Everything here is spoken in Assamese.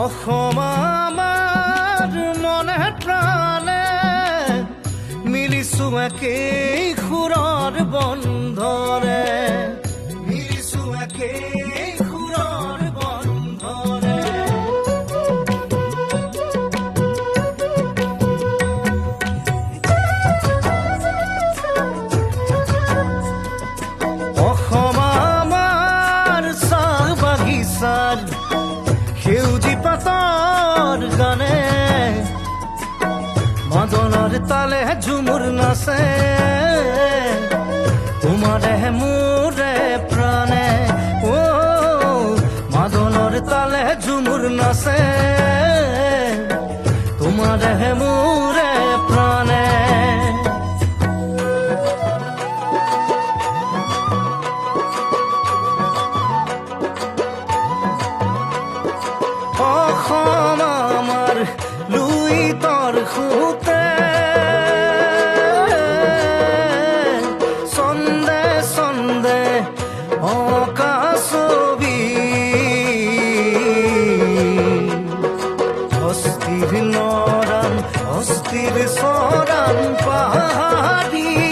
অসম আমাৰ মনে প্ৰাণে মিলিছো একেই সুৰৰ বন্ধৰে মিলিছো একেই সুৰৰ বন্ধৰে অসম আমাৰ চাহ বাগিচাৰ সেউজী পাতৰ গানে মাদনৰ তালে ঝুমুৰ নাচে তোমাৰে মোৰে প্ৰাণে ও মাদনৰ তালে ঝুমুৰ নাচে তোমাৰে মোৰে প্ৰাণে অসম আমাৰ লুইতৰ খুতে চন্দে চন্দে অঁকা ছবি অস্থিৰ নৰান অস্থিৰ চৰান পাহাৰী